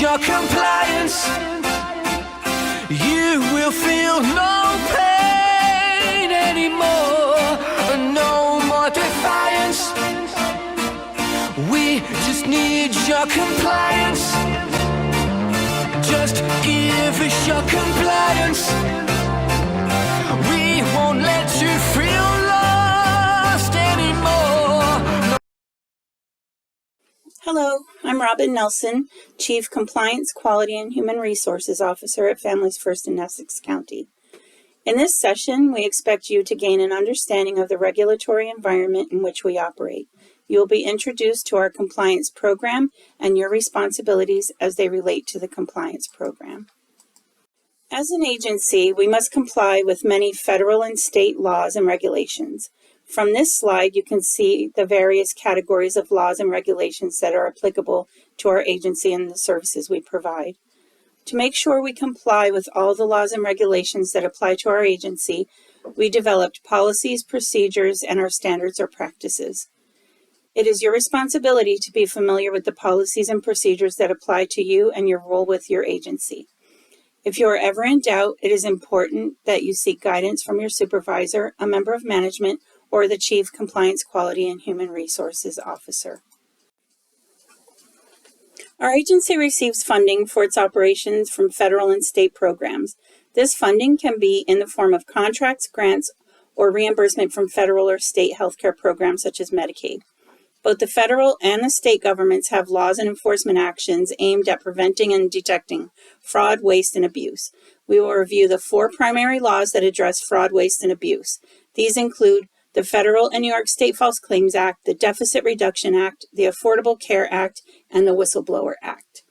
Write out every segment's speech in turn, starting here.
your compliance. You will feel no pain anymore, no more defiance. We just need your compliance. Just give us your compliance. We won't let you feel lost anymore. Hello, I'm Robin Nelson, Chief Compliance, Quality, and Human Resources Officer at Families First in Essex County. In this session, we expect you to gain an understanding of the regulatory environment in which we operate. You will be introduced to our compliance program and your responsibilities as they relate to the compliance program. As an agency, we must comply with many federal and state laws and regulations. From this slide, you can see the various categories of laws and regulations that are applicable to our agency and the services we provide. To make sure we comply with all the laws and regulations that apply to our agency, we developed policies, procedures, and our standards or practices. It is your responsibility to be familiar with the policies and procedures that apply to you and your role with your agency. If you are ever in doubt, it is important that you seek guidance from your supervisor, a member of management, or the Chief Compliance, Quality, and Human Resources Officer. Our agency receives funding for its operations from federal and state programs. This funding can be in the form of contracts, grants, or reimbursement from federal or state healthcare programs such as Medicaid. Both the federal and the state governments have laws and enforcement actions aimed at preventing and detecting fraud, waste, and abuse. We will review the 4 primary laws that address fraud, waste, and abuse. These include the Federal and New York State False Claims Act, the Deficit Reduction Act, the Affordable Care Act, and the Whistleblower Act.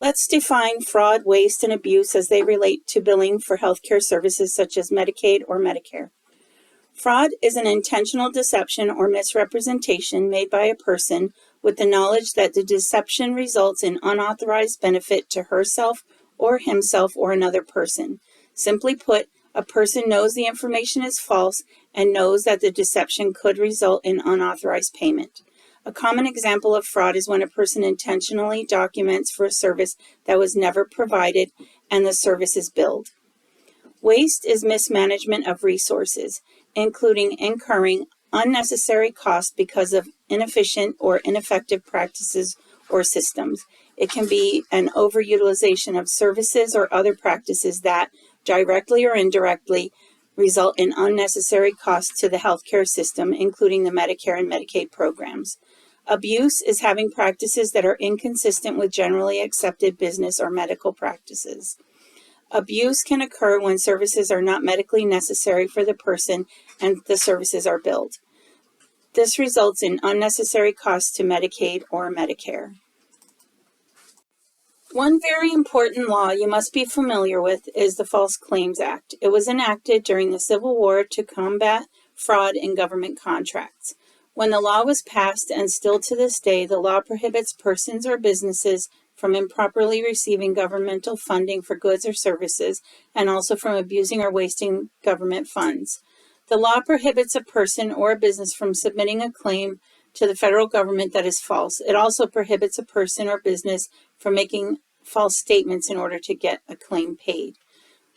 Let's define fraud, waste, and abuse as they relate to billing for healthcare services such as Medicaid or Medicare. Fraud is an intentional deception or misrepresentation made by a person with the knowledge that the deception results in unauthorized benefit to herself or himself or another person. Simply put, a person knows the information is false and knows that the deception could result in unauthorized payment. A common example of fraud is when a person intentionally documents for a service that was never provided and the service is billed. Waste is mismanagement of resources, including incurring unnecessary costs because of inefficient or ineffective practices or systems. It can be an overutilization of services or other practices that, directly or indirectly, result in unnecessary costs to the healthcare system, including the Medicare and Medicaid programs. Abuse is having practices that are inconsistent with generally accepted business or medical practices. Abuse can occur when services are not medically necessary for the person and the services are billed. This results in unnecessary costs to Medicaid or Medicare. One very important law you must be familiar with is the False Claims Act. It was enacted during the Civil War to combat fraud in government contracts. When the law was passed, and still to this day, the law prohibits persons or businesses from improperly receiving governmental funding for goods or services, and also from abusing or wasting government funds. The law prohibits a person or a business from submitting a claim to the federal government that is false. It also prohibits a person or business from making false statements in order to get a claim paid.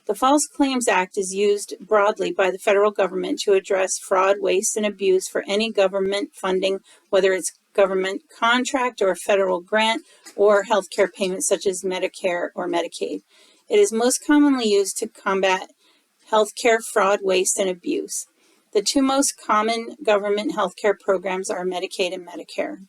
The False Claims Act is used broadly by the federal government to address fraud, waste, and abuse for any government funding, whether it's government contract or a federal grant or healthcare payments such as Medicare or Medicaid. It is most commonly used to combat healthcare fraud, waste, and abuse. The 2 most common government healthcare programs are Medicaid and Medicare.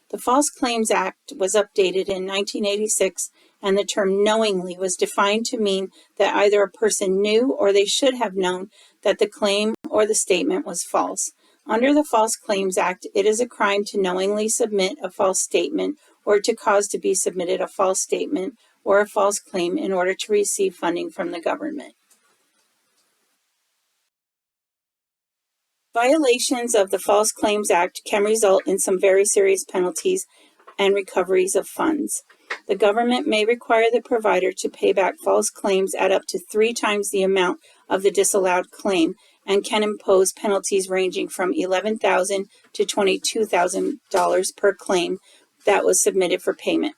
The False Claims Act was updated in 1986, and the term knowingly was defined to mean that either a person knew or they should have known that the claim or the statement was false. Under the False Claims Act, it is a crime to knowingly submit a false statement or to cause to be submitted a false statement or a false claim in order to receive funding from the government. Violations of the False Claims Act can result in some very serious penalties and recoveries of funds. The government may require the provider to pay back false claims at up to 3 times the amount of the disallowed claim and can impose penalties ranging from $11,000 to $22,000 per claim that was submitted for payment.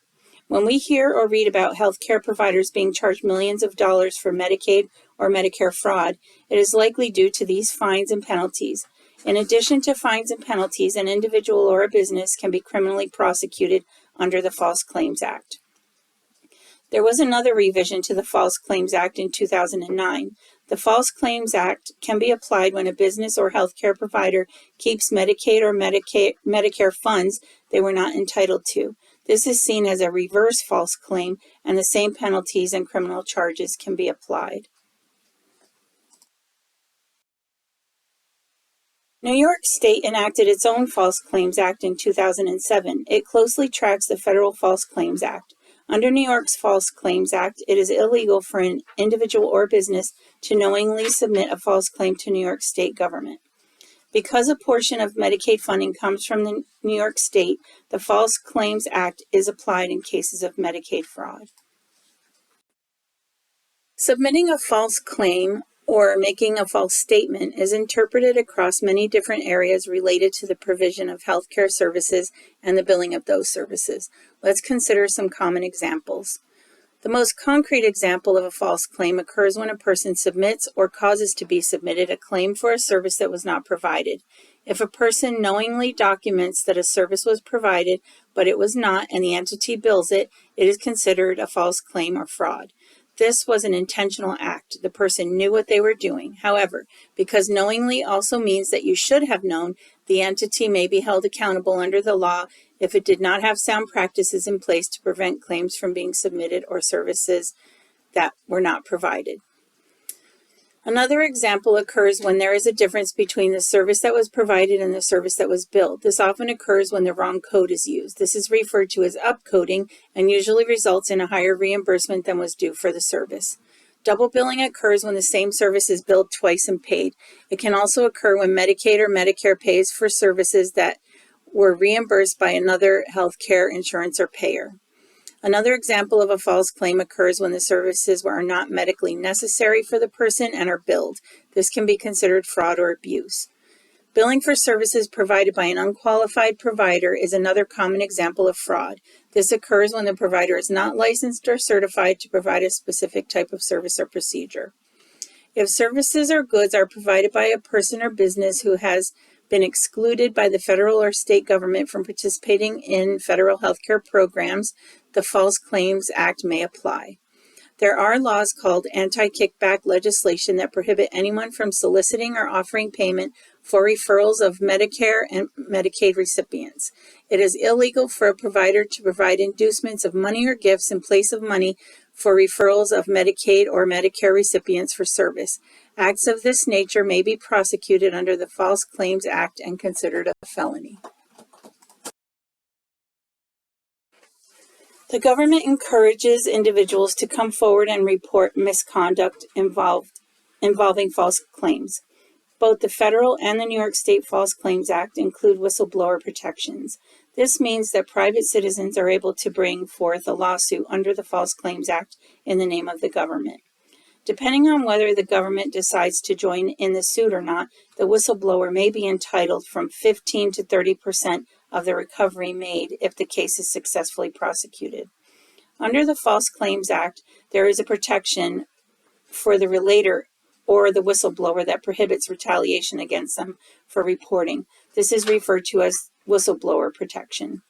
When we hear or read about healthcare providers being charged millions of dollars for Medicaid or Medicare fraud, it is likely due to these fines and penalties. In addition to fines and penalties, an individual or a business can be criminally prosecuted under the False Claims Act. There was another revision to the False Claims Act in 2009. The False Claims Act can be applied when a business or healthcare provider keeps Medicaid or Medicare funds they were not entitled to. This is seen as a reverse false claim, and the same penalties and criminal charges can be applied. New York State enacted its own False Claims Act in 2007. It closely tracks the federal False Claims Act. Under New York's False Claims Act, it is illegal for an individual or business to knowingly submit a false claim to New York State government. Because a portion of Medicaid funding comes from the New York State, the False Claims Act is applied in cases of Medicaid fraud. Submitting a false claim or making a false statement is interpreted across many different areas related to the provision of healthcare services and the billing of those services. Let's consider some common examples. The most concrete example of a false claim occurs when a person submits or causes to be submitted a claim for a service that was not provided. If a person knowingly documents that a service was provided, but it was not, and the entity bills it, it is considered a false claim or fraud. This was an intentional act. The person knew what they were doing. However, because knowingly also means that you should have known, the entity may be held accountable under the law if it did not have sound practices in place to prevent claims from being submitted or services that were not provided. Another example occurs when there is a difference between the service that was provided and the service that was billed. This often occurs when the wrong code is used. This is referred to as upcoding and usually results in a higher reimbursement than was due for the service. Double billing occurs when the same service is billed twice and paid. It can also occur when Medicaid or Medicare pays for services that were reimbursed by another healthcare insurance or payer. Another example of a false claim occurs when the services are not medically necessary for the person and are billed. This can be considered fraud or abuse. Billing for services provided by an unqualified provider is another common example of fraud. This occurs when the provider is not licensed or certified to provide a specific type of service or procedure. If services or goods are provided by a person or business who has been excluded by the federal or state government from participating in federal healthcare programs, the False Claims Act may apply. There are laws called anti-kickback legislation that prohibit anyone from soliciting or offering payment for referrals of Medicare and Medicaid recipients. It is illegal for a provider to provide inducements of money or gifts in place of money for referrals of Medicaid or Medicare recipients for service. Acts of this nature may be prosecuted under the False Claims Act and considered a felony. The government encourages individuals to come forward and report misconduct involving false claims. Both the federal and the New York State False Claims Act include whistleblower protections. This means that private citizens are able to bring forth a lawsuit under the False Claims Act in the name of the government. Depending on whether the government decides to join in the suit or not, the whistleblower may be entitled from 15 to 30% of the recovery made if the case is successfully prosecuted. Under the False Claims Act, there is a protection for the relator or the whistleblower that prohibits retaliation against them for reporting. This is referred to as whistleblower protection.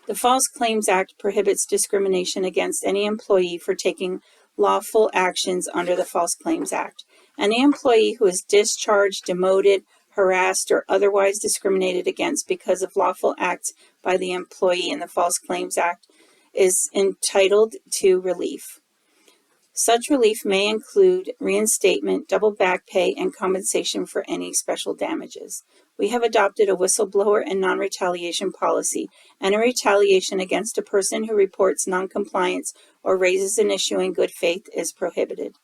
The False Claims Act prohibits discrimination against any employee for taking lawful actions under the False Claims Act. Any employee who is discharged, demoted, harassed, or otherwise discriminated against because of lawful acts by the employee in the False Claims Act is entitled to relief. Such relief may include reinstatement, double back pay, and compensation for any special damages. We have adopted a whistleblower and non-retaliation policy. Any retaliation against a person who reports noncompliance or raises an issue in good faith is prohibited.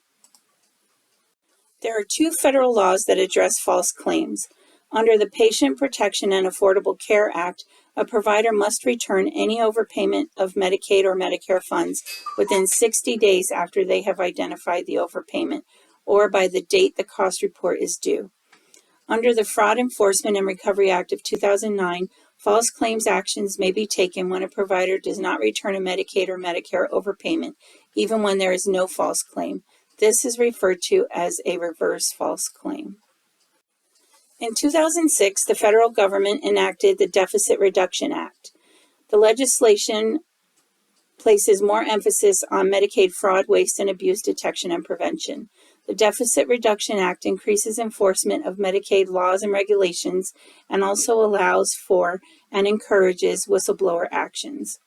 There are two federal laws that address false claims. Under the Patient Protection and Affordable Care Act, a provider must return any overpayment of Medicaid or Medicare funds within 60 days after they have identified the overpayment or by the date the cost report is due. Under the Fraud Enforcement and Recovery Act of 2009, False claims actions may be taken when a provider does not return a Medicaid or Medicare overpayment, even when there is no false claim. This is referred to as a reverse false claim. In 2006, the federal government enacted the Deficit Reduction Act. The legislation places more emphasis on Medicaid fraud, waste, and abuse detection and prevention. The Deficit Reduction Act increases enforcement of Medicaid laws and regulations and also allows for and encourages whistleblower actions.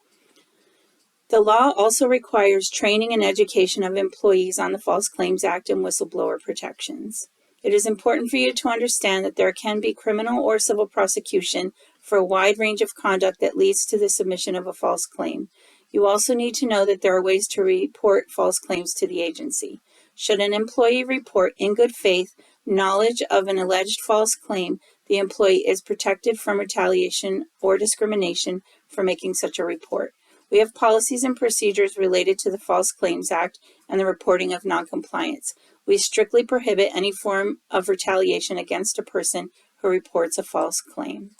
The law also requires training and education of employees on the False Claims Act and whistleblower protections. It is important for you to understand that there can be criminal or civil prosecution for a wide range of conduct that leads to the submission of a false claim. You also need to know that there are ways to report false claims to the agency. Should an employee report in good faith knowledge of an alleged false claim, the employee is protected from retaliation or discrimination for making such a report. We have policies and procedures related to the False Claims Act and the reporting of noncompliance. We strictly prohibit any form of retaliation against a person who reports a false claim.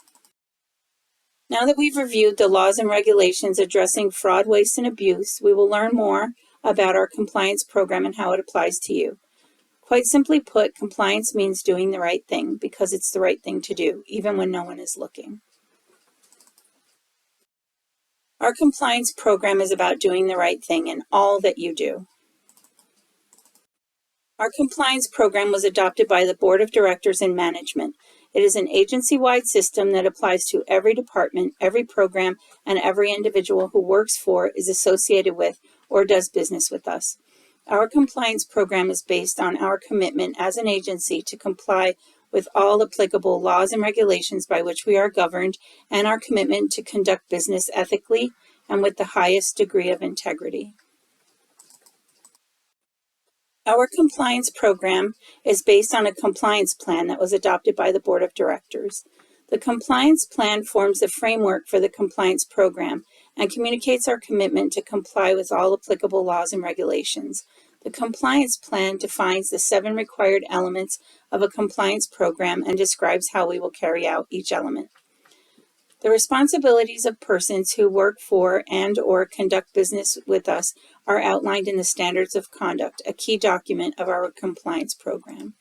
Now that we've reviewed the laws and regulations addressing fraud, waste, and abuse, we will learn more about our compliance program and how it applies to you. Quite simply put, compliance means doing the right thing because it's the right thing to do, even when no one is looking. Our compliance program is about doing the right thing in all that you do. Our compliance program was adopted by the Board of Directors and Management. It is an agency-wide system that applies to every department, every program, and every individual who works for, is associated with, or does business with us. Our compliance program is based on our commitment as an agency to comply with all applicable laws and regulations by which we are governed, and our commitment to conduct business ethically and with the highest degree of integrity. Our compliance program is based on a compliance plan that was adopted by the Board of Directors. The compliance plan forms the framework for the compliance program and communicates our commitment to comply with all applicable laws and regulations. The compliance plan defines the 7 required elements of a compliance program and describes how we will carry out each element. The responsibilities of persons who work for and/or conduct business with us are outlined in the Standards of Conduct, a key document of our compliance program.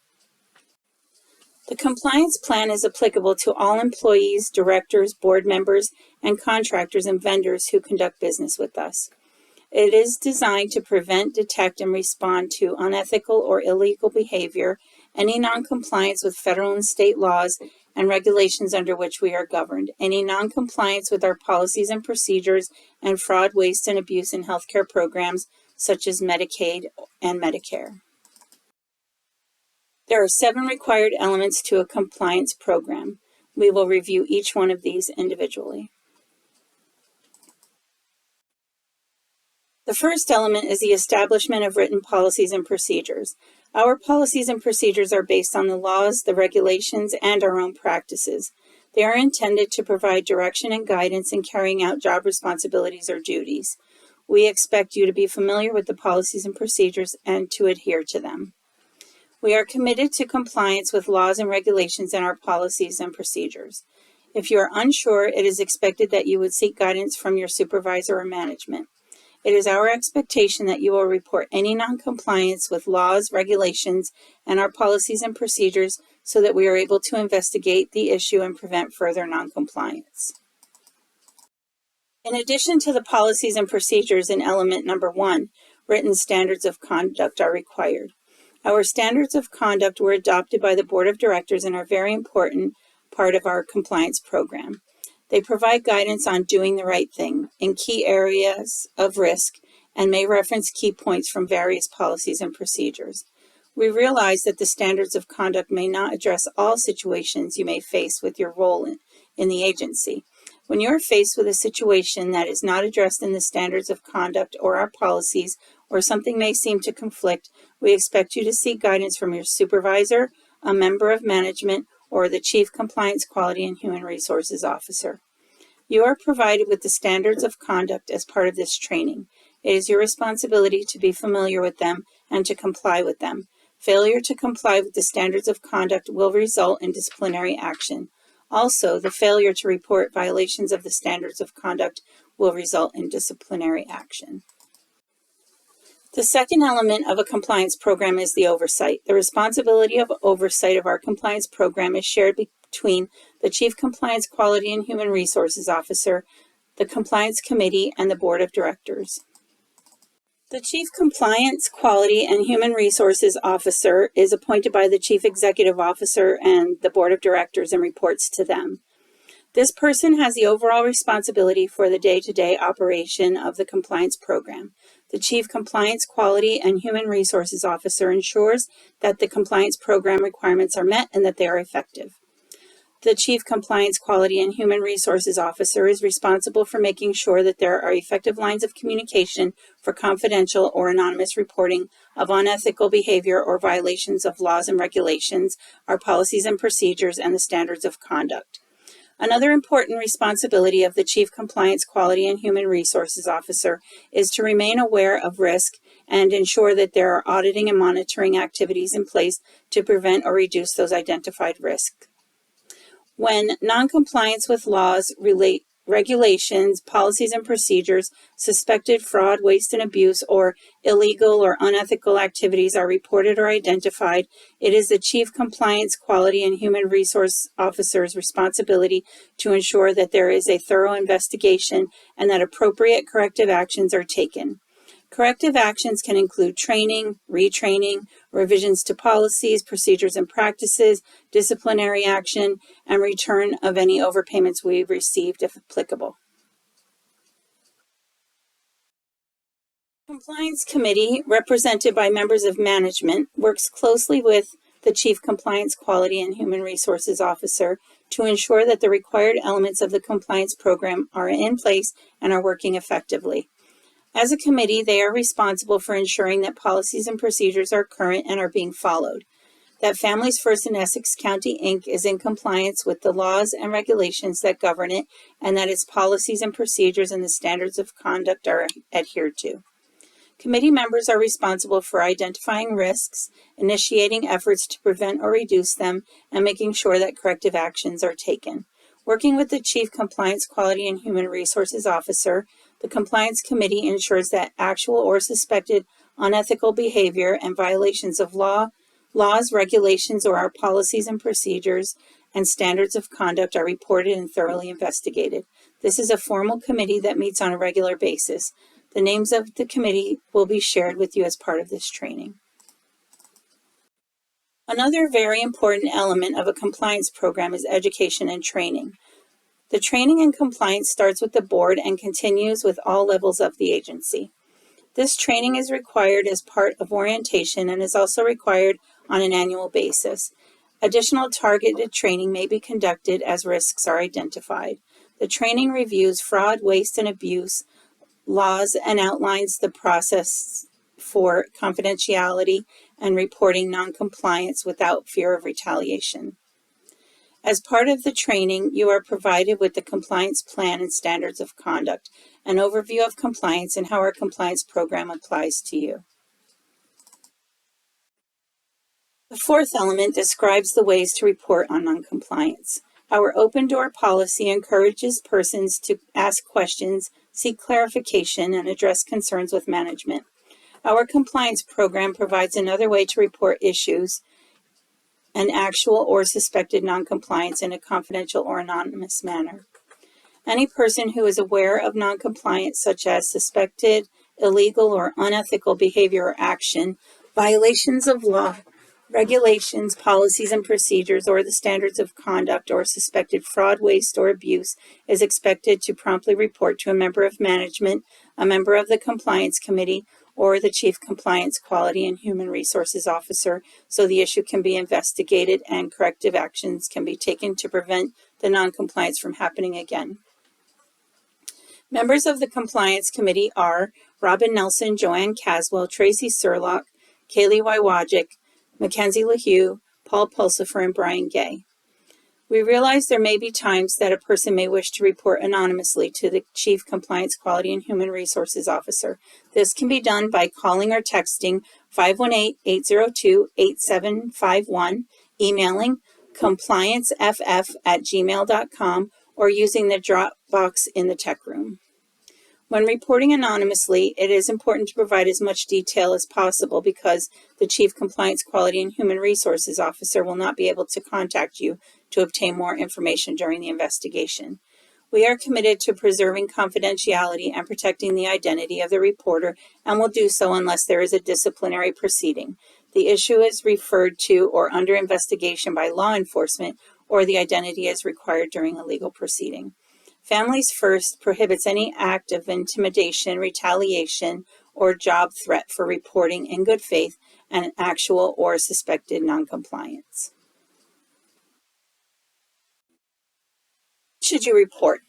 The compliance plan is applicable to all employees, directors, board members, and contractors and vendors who conduct business with us. It is designed to prevent, detect, and respond to unethical or illegal behavior, any noncompliance with federal and state laws and regulations under which we are governed, any noncompliance with our policies and procedures, and fraud, waste, and abuse in healthcare programs such as Medicaid and Medicare. There are 7 required elements to a compliance program. We will review each one of these individually. The first element is the establishment of written policies and procedures. Our policies and procedures are based on the laws, the regulations, and our own practices. They are intended to provide direction and guidance in carrying out job responsibilities or duties. We expect you to be familiar with the policies and procedures and to adhere to them. We are committed to compliance with laws and regulations in our policies and procedures. If you are unsure, it is expected that you would seek guidance from your supervisor or management. It is our expectation that you will report any noncompliance with laws, regulations, and our policies and procedures so that we are able to investigate the issue and prevent further noncompliance. In addition to the policies and procedures in element number 1, written standards of conduct are required. Our standards of conduct were adopted by the Board of Directors and are a very important part of our compliance program. They provide guidance on doing the right thing in key areas of risk and may reference key points from various policies and procedures. We realize that the standards of conduct may not address all situations you may face with your role in the agency. When you are faced with a situation that is not addressed in the standards of conduct or our policies, or something may seem to conflict, we expect you to seek guidance from your supervisor, a member of management, or the Chief Compliance, Quality, and Human Resources Officer. You are provided with the standards of conduct as part of this training. It is your responsibility to be familiar with them and to comply with them. Failure to comply with the standards of conduct will result in disciplinary action. Also, the failure to report violations of the standards of conduct will result in disciplinary action. The second element of a compliance program is the oversight. The responsibility of oversight of our compliance program is shared between the Chief Compliance Quality and Human Resources Officer, the Compliance Committee, and the Board of Directors. The Chief Compliance Quality and Human Resources Officer is appointed by the Chief Executive Officer and the Board of Directors and reports to them. This person has the overall responsibility for the day-to-day operation of the compliance program. The Chief Compliance Quality and Human Resources Officer ensures that the compliance program requirements are met and that they are effective. The Chief Compliance Quality and Human Resources Officer is responsible for making sure that there are effective lines of communication for confidential or anonymous reporting of unethical behavior or violations of laws and regulations, our policies and procedures, and the standards of conduct. Another important responsibility of the Chief Compliance Quality and Human Resources Officer is to remain aware of risk and ensure that there are auditing and monitoring activities in place to prevent or reduce those identified risks. When noncompliance with laws, regulations, policies, and procedures, suspected fraud, waste, and abuse, or illegal or unethical activities are reported or identified, it is the Chief Compliance Quality and Human Resource Officer's responsibility to ensure that there is a thorough investigation and that appropriate corrective actions are taken. Corrective actions can include training, retraining, revisions to policies, procedures, and practices, disciplinary action, and return of any overpayments we've received if applicable. Compliance Committee, represented by members of management, works closely with the Chief Compliance Quality and Human Resources Officer to ensure that the required elements of the compliance program are in place and are working effectively. As a committee, they are responsible for ensuring that policies and procedures are current and are being followed, that Families First in Essex County, Inc. is in compliance with the laws and regulations that govern it, and that its policies and procedures and the standards of conduct are adhered to. Committee members are responsible for identifying risks, initiating efforts to prevent or reduce them, and making sure that corrective actions are taken. Working with the Chief Compliance Quality and Human Resources Officer, the Compliance Committee ensures that actual or suspected unethical behavior and violations of laws, regulations, or our policies and procedures and standards of conduct are reported and thoroughly investigated. This is a formal committee that meets on a regular basis. The names of the committee will be shared with you as part of this training. Another very important element of a compliance program is education and training. The training and compliance starts with the board and continues with all levels of the agency. This training is required as part of orientation and is also required on an annual basis. Additional targeted training may be conducted as risks are identified. The training reviews fraud, waste, and abuse laws and outlines the process for confidentiality and reporting noncompliance without fear of retaliation. As part of the training, you are provided with the compliance plan and standards of conduct, an overview of compliance and how our compliance program applies to you. The fourth element describes the ways to report on noncompliance. Our open door policy encourages persons to ask questions, seek clarification, and address concerns with management. Our compliance program provides another way to report issues and actual or suspected noncompliance in a confidential or anonymous manner. Any person who is aware of noncompliance, such as suspected illegal or unethical behavior or action, violations of law, regulations, policies, and procedures, or the standards of conduct, or suspected fraud, waste, or abuse, is expected to promptly report to a member of management, a member of the Compliance Committee, or the Chief Compliance Quality and Human Resources Officer, so the issue can be investigated and corrective actions can be taken to prevent the noncompliance from happening again. Members of the Compliance Committee are Robin Nelson, Joanne Caswell, Tracy Surlock, Kaylee Wywajik, Mackenzie LaHue, Paul Pulsifer, and Brian Gay. We realize there may be times that a person may wish to report anonymously to the Chief Compliance Quality and Human Resources Officer. This can be done by calling or texting 518-802-8751, emailing complianceff@gmail.com or using the drop box in the tech room. When reporting anonymously, it is important to provide as much detail as possible because the Chief Compliance, Quality, and Human Resources Officer will not be able to contact you to obtain more information during the investigation. We are committed to preserving confidentiality and protecting the identity of the reporter and will do so unless there is a disciplinary proceeding, the issue is referred to or under investigation by law enforcement, or the identity is required during a legal proceeding. Families First prohibits any act of intimidation, retaliation, or job threat for reporting in good faith and actual or suspected noncompliance. Should you report?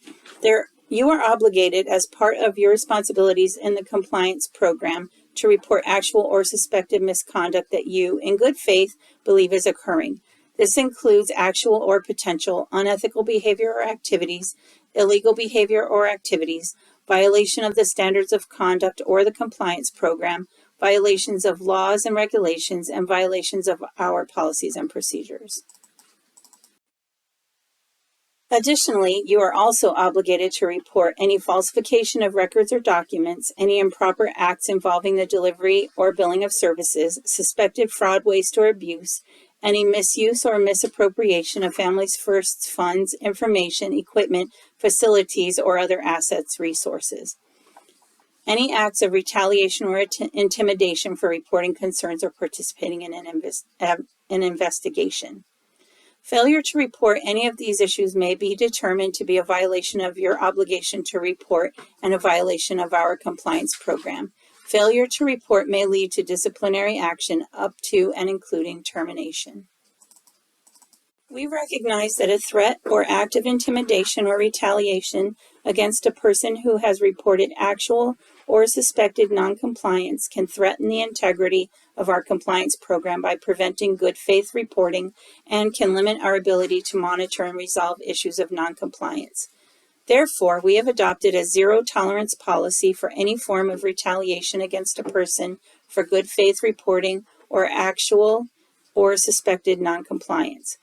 You are obligated as part of your responsibilities in the compliance program to report actual or suspected misconduct that you, in good faith, believe is occurring. This includes actual or potential unethical behavior or activities, illegal behavior or activities, violation of the standards of conduct or the compliance program, violations of laws and regulations, and violations of our policies and procedures. Additionally, you are also obligated to report any falsification of records or documents, any improper acts involving the delivery or billing of services, suspected fraud, waste, or abuse, any misuse or misappropriation of Families First's funds, information, equipment, facilities, or other assets, resources. Any acts of retaliation or intimidation for reporting concerns or participating in an investigation. Failure to report any of these issues may be determined to be a violation of your obligation to report and a violation of our compliance program. Failure to report may lead to disciplinary action up to and including termination. We recognize that a threat or act of intimidation or retaliation against a person who has reported actual or suspected noncompliance can threaten the integrity of our compliance program by preventing good faith reporting and can limit our ability to monitor and resolve issues of noncompliance. Therefore, we have adopted a zero-tolerance policy for any form of retaliation against a person for good faith reporting or actual or suspected noncompliance.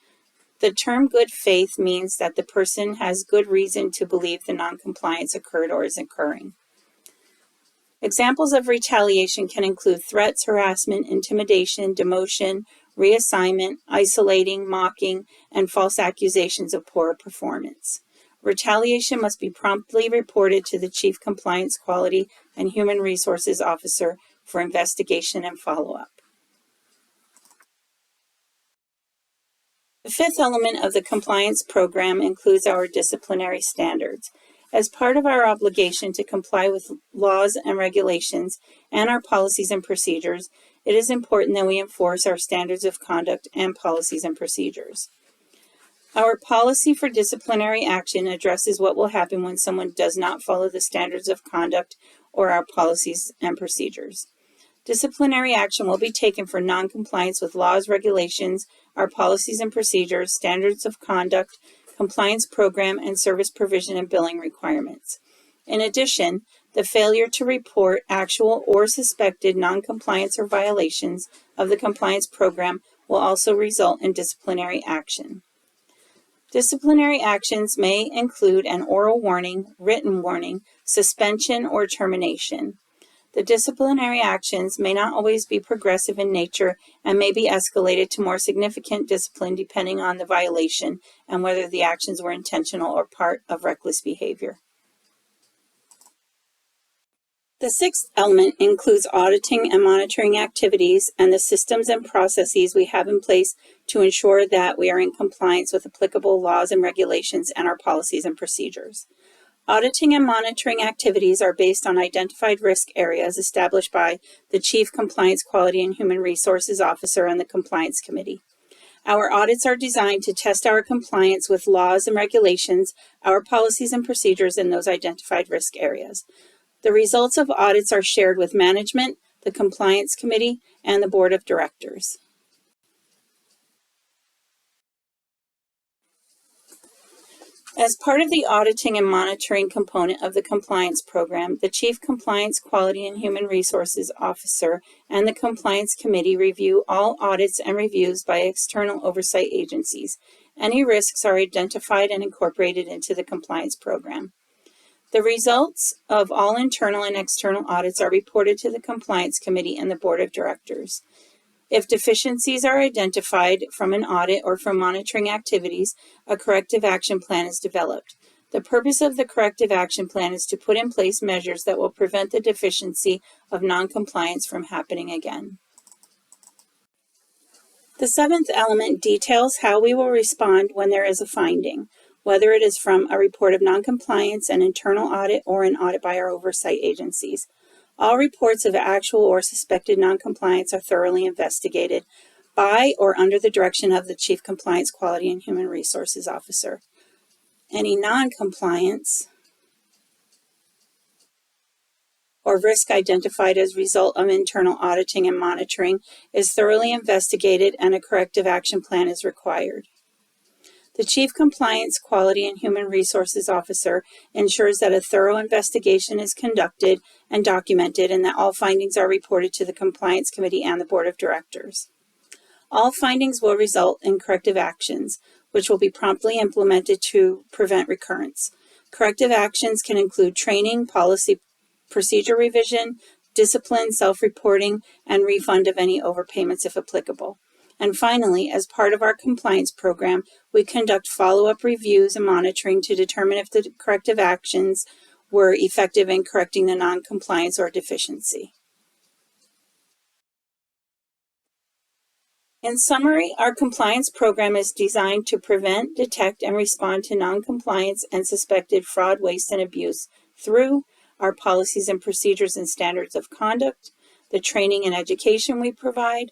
The term good faith means that the person has good reason to believe the noncompliance occurred or is occurring. Examples of retaliation can include threats, harassment, intimidation, demotion, reassignment, isolating, mocking, and false accusations of poor performance. Retaliation must be promptly reported to the Chief Compliance, Quality, and Human Resources Officer for investigation and follow-up. The fifth element of the compliance program includes our disciplinary standards. As part of our obligation to comply with laws and regulations and our policies and procedures, it is important that we enforce our standards of conduct and policies and procedures. Our policy for disciplinary action addresses what will happen when someone does not follow the standards of conduct or our policies and procedures. Disciplinary action will be taken for noncompliance with laws, regulations, our policies and procedures, standards of conduct, compliance program, and service provision and billing requirements. In addition, the failure to report actual or suspected noncompliance or violations of the compliance program will also result in disciplinary action. Disciplinary actions may include an oral warning, written warning, suspension, or termination. The disciplinary actions may not always be progressive in nature and may be escalated to more significant discipline depending on the violation and whether the actions were intentional or part of reckless behavior. The sixth element includes auditing and monitoring activities and the systems and processes we have in place to ensure that we are in compliance with applicable laws and regulations and our policies and procedures. Auditing and monitoring activities are based on identified risk areas established by the Chief Compliance, Quality, and Human Resources Officer and the Compliance Committee. Our audits are designed to test our compliance with laws and regulations, our policies and procedures in those identified risk areas. The results of audits are shared with management, the Compliance Committee, and the Board of Directors. As part of the auditing and monitoring component of the compliance program, the Chief Compliance, Quality, and Human Resources Officer and the Compliance Committee review all audits and reviews by external oversight agencies. Any risks are identified and incorporated into the compliance program. The results of all internal and external audits are reported to the Compliance Committee and the Board of Directors. If deficiencies are identified from an audit or from monitoring activities, a corrective action plan is developed. The purpose of the corrective action plan is to put in place measures that will prevent the deficiency of noncompliance from happening again. The seventh element details how we will respond when there is a finding, whether it is from a report of noncompliance, an internal audit, or an audit by our oversight agencies. All reports of actual or suspected noncompliance are thoroughly investigated by or under the direction of the Chief Compliance, Quality, and Human Resources Officer. Any noncompliance or risk identified as a result of internal auditing and monitoring is thoroughly investigated and a corrective action plan is required. The Chief Compliance, Quality, and Human Resources Officer ensures that a thorough investigation is conducted and documented and that all findings are reported to the Compliance Committee and the Board of Directors. All findings will result in corrective actions, which will be promptly implemented to prevent recurrence. Corrective actions can include training, policy procedure revision, discipline, self-reporting, and refund of any overpayments if applicable. And finally, as part of our compliance program, we conduct follow-up reviews and monitoring to determine if the corrective actions were effective in correcting the noncompliance or deficiency. In summary, our compliance program is designed to prevent, detect, and respond to noncompliance and suspected fraud, waste, and abuse through our policies and procedures and standards of conduct, the training and education we provide,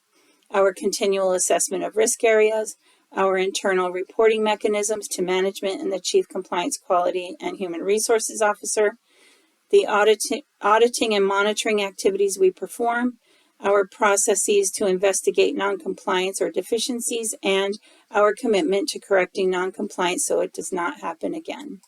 our continual assessment of risk areas, our internal reporting mechanisms to management and the Chief Compliance, Quality, and Human Resources Officer, the auditing and monitoring activities we perform, our processes to investigate noncompliance or deficiencies, and our commitment to correcting noncompliance so it does not happen again.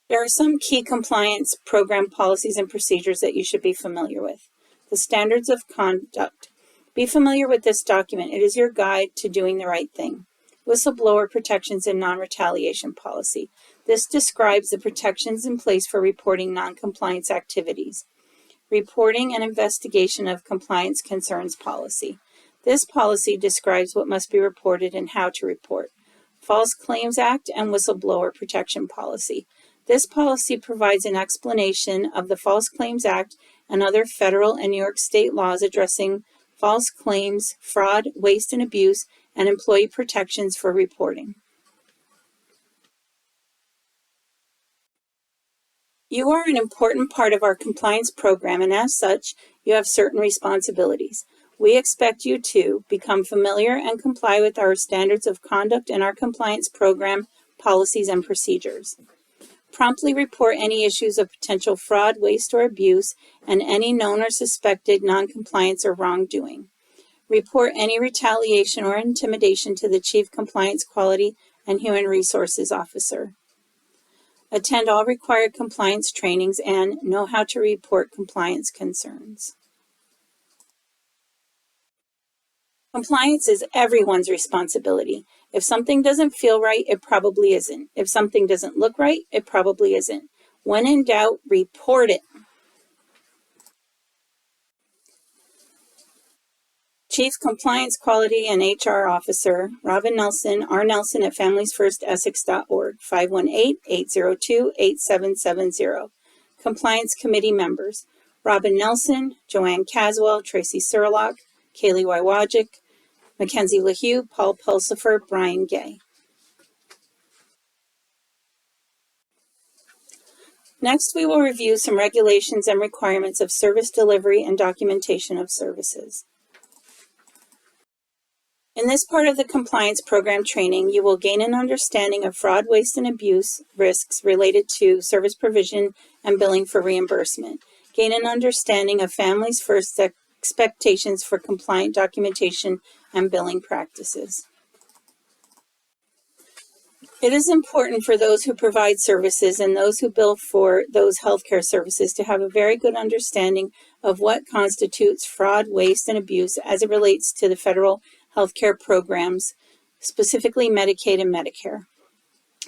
There are some key compliance program policies and procedures that you should be familiar with. The standards of conduct. Be familiar with this document. It is your guide to doing the right thing. Whistleblower protections and non-retaliation policy. This describes the protections in place for reporting noncompliance activities. Reporting and investigation of compliance concerns policy. This policy describes what must be reported and how to report. False Claims Act and whistleblower protection policy. This policy provides an explanation of the False Claims Act and other federal and New York State laws addressing false claims, fraud, waste and abuse, and employee protections for reporting. You are an important part of our compliance program, and as such, you have certain responsibilities. We expect you to become familiar and comply with our standards of conduct and our compliance program, policies, and procedures. Promptly report any issues of potential fraud, waste, or abuse, and any known or suspected noncompliance or wrongdoing. Report any retaliation or intimidation to the Chief Compliance, Quality, and Human Resources Officer. Attend all required compliance trainings and know how to report compliance concerns. Compliance is everyone's responsibility. If something doesn't feel right, it probably isn't. If something doesn't look right, it probably isn't. When in doubt, report it. Chief Compliance, Quality, and HR Officer, Robin Nelson, R. Nelson at familiesfirstessex.org, 518-802-8770. Compliance Committee members, Robin Nelson, Joanne Caswell, Tracy Surlock, Kaylee Wywajic, Mackenzie LaHue, Paul Pulsifer, Brian Gay. Next, we will review some regulations and requirements of service delivery and documentation of services. In this part of the compliance program training, you will gain an understanding of fraud, waste, and abuse risks related to service provision and billing for reimbursement. Gain an understanding of Families First expectations for compliant documentation and billing practices. It is important for those who provide services and those who bill for those healthcare services to have a very good understanding of what constitutes fraud, waste, and abuse as it relates to the federal healthcare programs, specifically Medicaid and Medicare.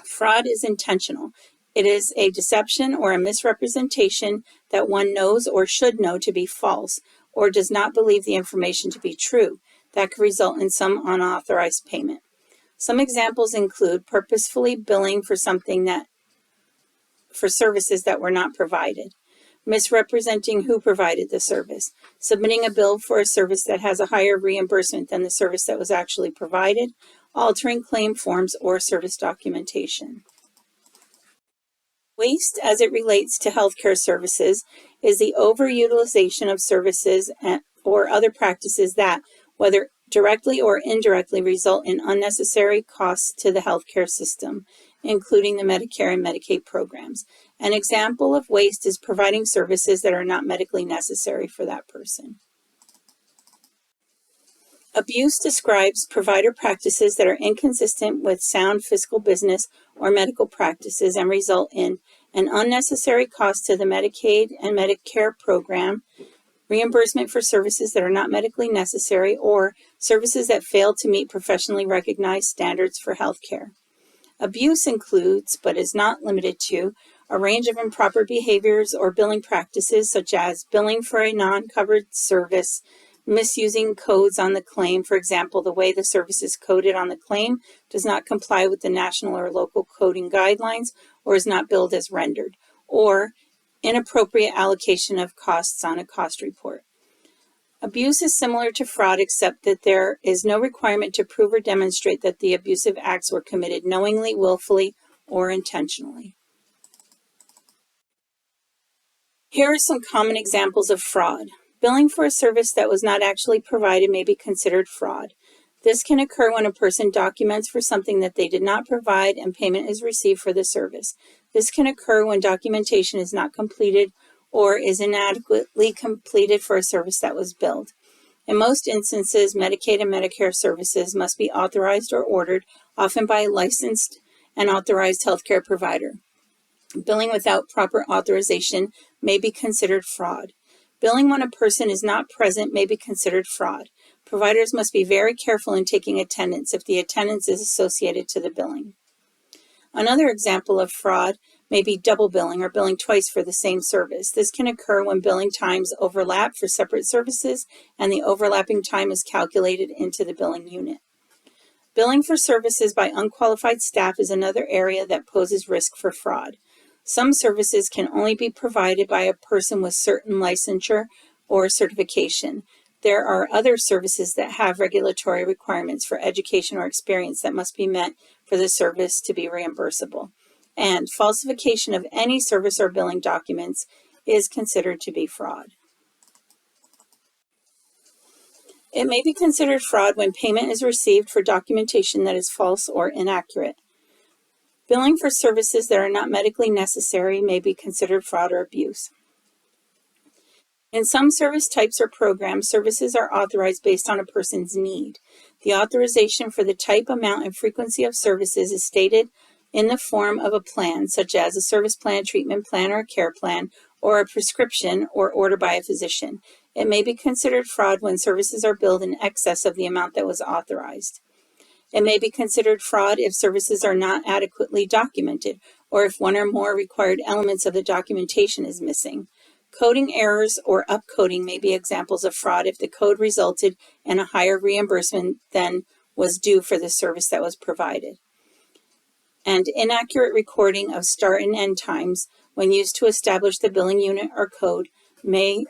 Fraud is intentional. It is a deception or a misrepresentation that one knows or should know to be false or does not believe the information to be true. That could result in some unauthorized payment. Some examples include purposefully billing for services that were not provided, misrepresenting who provided the service, submitting a bill for a service that has a higher reimbursement than the service that was actually provided, altering claim forms or service documentation. Waste, as it relates to healthcare services, is the overutilization of services or other practices that, whether directly or indirectly, result in unnecessary costs to the healthcare system, including the Medicare and Medicaid programs. An example of waste is providing services that are not medically necessary for that person. Abuse describes provider practices that are inconsistent with sound fiscal business or medical practices and result in an unnecessary cost to the Medicaid and Medicare program, reimbursement for services that are not medically necessary, or services that fail to meet professionally recognized standards for healthcare. Abuse includes, but is not limited to, a range of improper behaviors or billing practices, such as billing for a non-covered service, misusing codes on the claim. For example, the way the service is coded on the claim does not comply with the national or local coding guidelines or is not billed as rendered, or inappropriate allocation of costs on a cost report. Abuse is similar to fraud, except that there is no requirement to prove or demonstrate that the abusive acts were committed knowingly, willfully, or intentionally. Here are some common examples of fraud. Billing for a service that was not actually provided may be considered fraud. This can occur when a person documents for something that they did not provide and payment is received for the service. This can occur when documentation is not completed or is inadequately completed for a service that was billed. In most instances, Medicaid and Medicare services must be authorized or ordered, often by a licensed and authorized healthcare provider. Billing without proper authorization may be considered fraud. Billing when a person is not present may be considered fraud. Providers must be very careful in taking attendance if the attendance is associated to the billing. Another example of fraud may be double billing or billing twice for the same service. This can occur when billing times overlap for separate services and the overlapping time is calculated into the billing unit. Billing for services by unqualified staff is another area that poses risk for fraud. Some services can only be provided by a person with certain licensure or certification. There are other services that have regulatory requirements for education or experience that must be met for the service to be reimbursable. And falsification of any service or billing documents is considered to be fraud. It may be considered fraud when payment is received for documentation that is false or inaccurate. Billing for services that are not medically necessary may be considered fraud or abuse. In some service types or programs, services are authorized based on a person's need. The authorization for the type, amount, and frequency of services is stated in the form of a plan, such as a service plan, treatment plan, or a care plan, or a prescription or order by a physician. It may be considered fraud when services are billed in excess of the amount that was authorized. It may be considered fraud if services are not adequately documented, or if one or more required elements of the documentation is missing. Coding errors or upcoding may be examples of fraud if the code resulted in a higher reimbursement than was due for the service that was provided. And inaccurate recording of start and end times when used to establish the billing unit or code may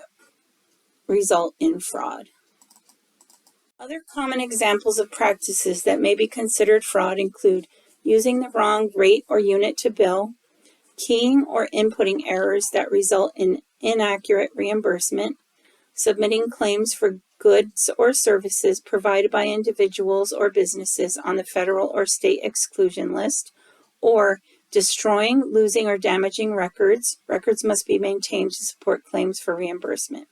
result in fraud. Other common examples of practices that may be considered fraud include using the wrong rate or unit to bill, keying or inputting errors that result in inaccurate reimbursement, submitting claims for goods or services provided by individuals or businesses on the federal or state exclusion list, or destroying, losing, or damaging records. Records must be maintained to support claims for reimbursement.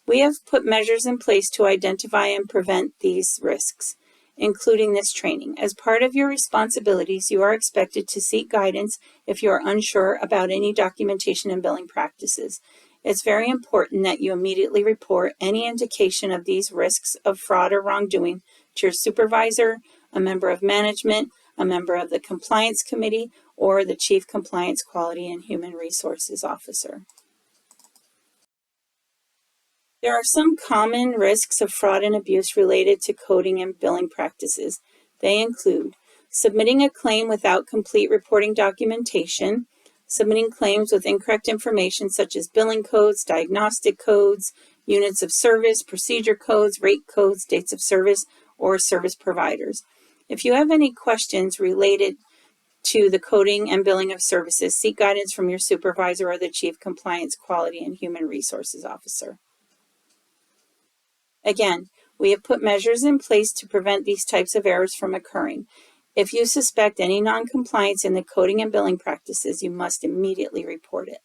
We have put measures in place to identify and prevent these risks. including this training. As part of your responsibilities, you are expected to seek guidance if you are unsure about any documentation and billing practices. It's very important that you immediately report any indication of these risks of fraud or wrongdoing to your supervisor, a member of management, a member of the compliance committee, or the Chief Compliance Quality and Human Resources Officer. There are some common risks of fraud and abuse related to coding and billing practices. They include submitting a claim without complete reporting documentation, submitting claims with incorrect information such as billing codes, diagnostic codes, units of service, procedure codes, rate codes, dates of service, or service providers. If you have any questions related to the coding and billing of services, seek guidance from your supervisor or the Chief Compliance Quality and Human Resources Officer. Again, we have put measures in place to prevent these types of errors from occurring. If you suspect any non-compliance in the coding and billing practices, you must immediately report it.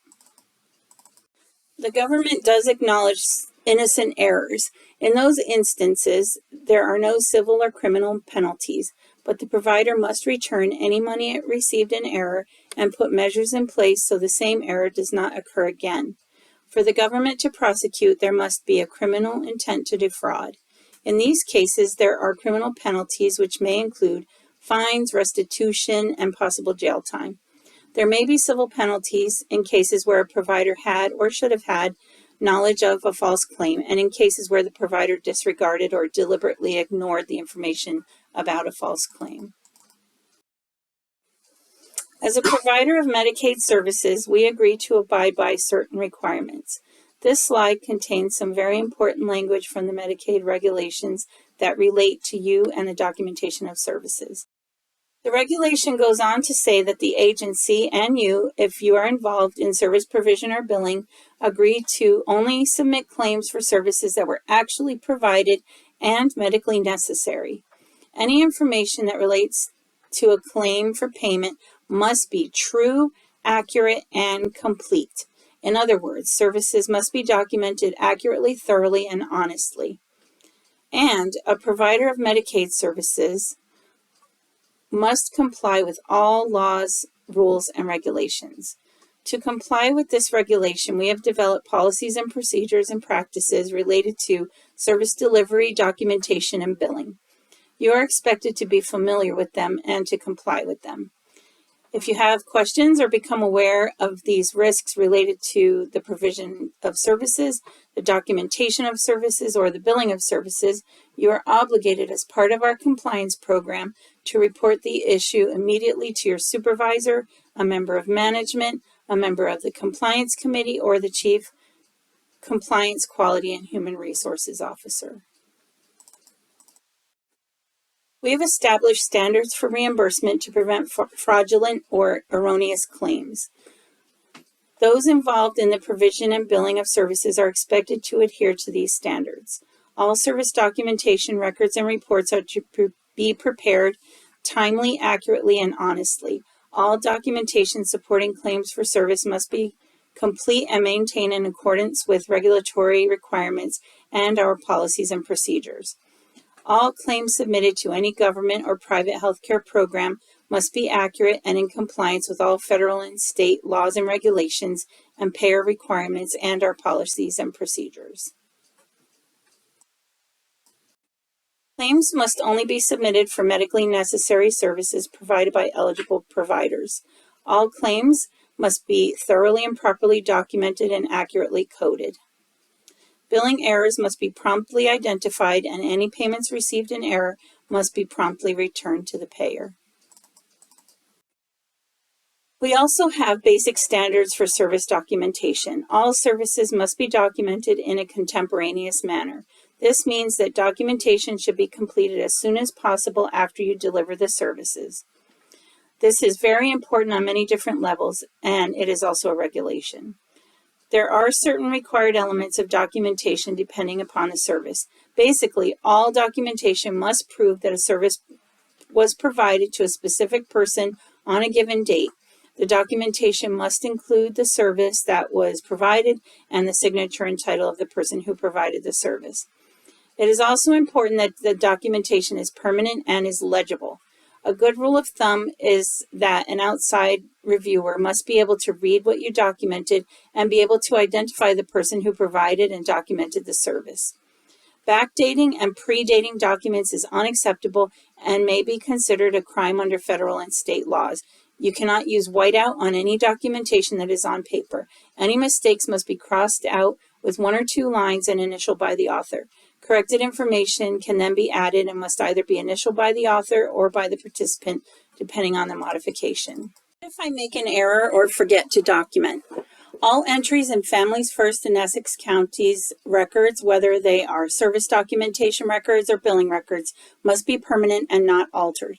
The government does acknowledge innocent errors. In those instances, there are no civil or criminal penalties, but the provider must return any money it received in error and put measures in place so the same error does not occur again. For the government to prosecute, there must be a criminal intent to defraud. In these cases, there are criminal penalties which may include fines, restitution, and possible jail time. There may be civil penalties in cases where a provider had or should have had knowledge of a false claim, and in cases where the provider disregarded or deliberately ignored the information about a false claim. As a provider of Medicaid services, we agree to abide by certain requirements. This slide contains some very important language from the Medicaid regulations that relate to you and the documentation of services. The regulation goes on to say that the agency and you, if you are involved in service provision or billing, agree to only submit claims for services that were actually provided and medically necessary. Any information that relates to a claim for payment must be true, accurate, and complete. In other words, services must be documented accurately, thoroughly, and honestly. And a provider of Medicaid services must comply with all laws, rules, and regulations. To comply with this regulation, we have developed policies and procedures and practices related to service delivery, documentation, and billing. You are expected to be familiar with them and to comply with them. If you have questions or become aware of these risks related to the provision of services, the documentation of services, or the billing of services, you are obligated as part of our compliance program to report the issue immediately to your supervisor, a member of management, a member of the compliance committee, or the Chief Compliance Quality and Human Resources Officer. We have established standards for reimbursement to prevent fraudulent or erroneous claims. Those involved in the provision and billing of services are expected to adhere to these standards. All service documentation, records, and reports are to be prepared timely, accurately, and honestly. All documentation supporting claims for service must be complete and maintained in accordance with regulatory requirements and our policies and procedures. All claims submitted to any government or private healthcare program must be accurate and in compliance with all federal and state laws and regulations and payer requirements and our policies and procedures. Claims must only be submitted for medically necessary services provided by eligible providers. All claims must be thoroughly and properly documented and accurately coded. Billing errors must be promptly identified, and any payments received in error must be promptly returned to the payer. We also have basic standards for service documentation. All services must be documented in a contemporaneous manner. This means that documentation should be completed as soon as possible after you deliver the services. This is very important on many different levels, and it is also a regulation. There are certain required elements of documentation depending upon the service. Basically, all documentation must prove that a service was provided to a specific person on a given date. The documentation must include the service that was provided and the signature and title of the person who provided the service. It is also important that the documentation is permanent and is legible. A good rule of thumb is that an outside reviewer must be able to read what you documented and be able to identify the person who provided and documented the service. Backdating and predating documents is unacceptable and may be considered a crime under federal and state laws. You cannot use whiteout on any documentation that is on paper. Any mistakes must be crossed out with 1 or 2 lines and initialed by the author. Corrected information can then be added and must either be initialed by the author or by the participant, depending on the modification. If I make an error or forget to document, all entries in Families First and Essex County's records, whether they are service documentation records or billing records, must be permanent and not altered.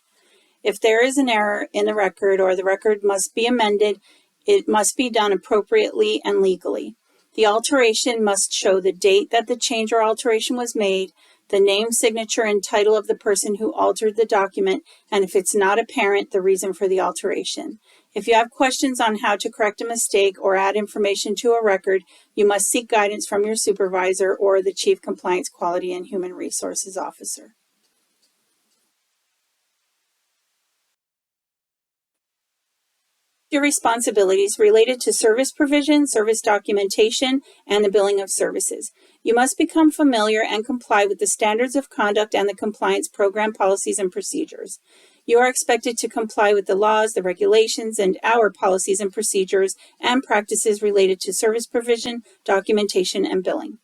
If there is an error in the record or the record must be amended, it must be done appropriately and legally. The alteration must show the date that the change or alteration was made, the name, signature, and title of the person who altered the document, and if it's not apparent, the reason for the alteration. If you have questions on how to correct a mistake or add information to a record, you must seek guidance from your supervisor or the Chief Compliance, Quality, and Human Resources Officer. Your responsibilities related to service provision, service documentation, and the billing of services. You must become familiar and comply with the standards of conduct and the compliance program policies and procedures. You are expected to comply with the laws, the regulations, and our policies and procedures and practices related to service provision, documentation, and billing.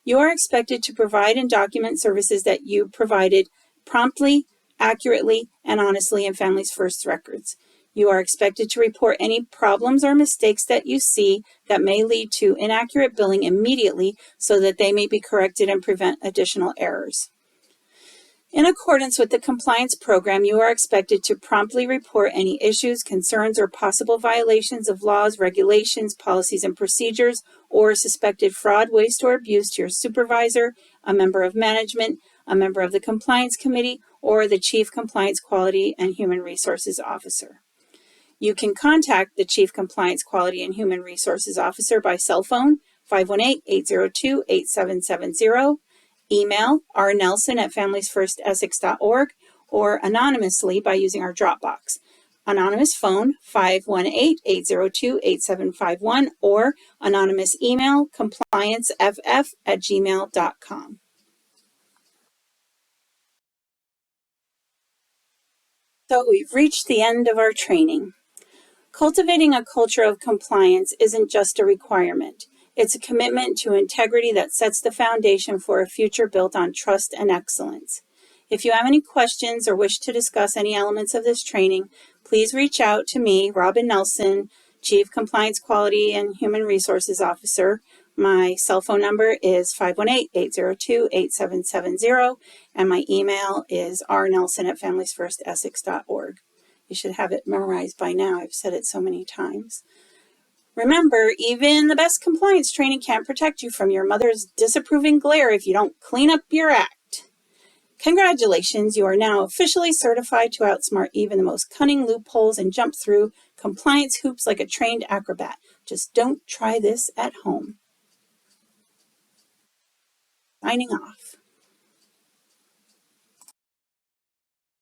You are expected to provide and document services that you provided promptly, accurately, and honestly in Families First records. You are expected to report any problems or mistakes that you see that may lead to inaccurate billing immediately so that they may be corrected and prevent additional errors. In accordance with the compliance program, you are expected to promptly report any issues, concerns, or possible violations of laws, regulations, policies, and procedures, or suspected fraud, waste, or abuse to your supervisor, a member of management, a member of the compliance committee, or the Chief Compliance, Quality, and Human Resources Officer. You can contact the Chief Compliance, Quality, and Human Resources Officer by cell phone, 518-802-8770, email rnelson@familiesfirstessex.org, or anonymously by using our Dropbox. Anonymous phone, 518-802-8751, or anonymous email, complianceff@gmail.com. So we've reached the end of our training. Cultivating a culture of compliance isn't just a requirement. It's a commitment to integrity that sets the foundation for a future built on trust and excellence. If you have any questions or wish to discuss any elements of this training, please reach out to me, Robin Nelson, Chief Compliance, Quality, and Human Resources Officer. My cell phone number is 518-802-8770, and my email is rnelson@familiesfirstessex.org. You should have it memorized by now. I've said it so many times. Remember, even the best compliance training can't protect you from your mother's disapproving glare if you don't clean up your act. Congratulations, you are now officially certified to outsmart even the most cunning loopholes and jump through compliance hoops like a trained acrobat. Just don't try this at home. Signing off.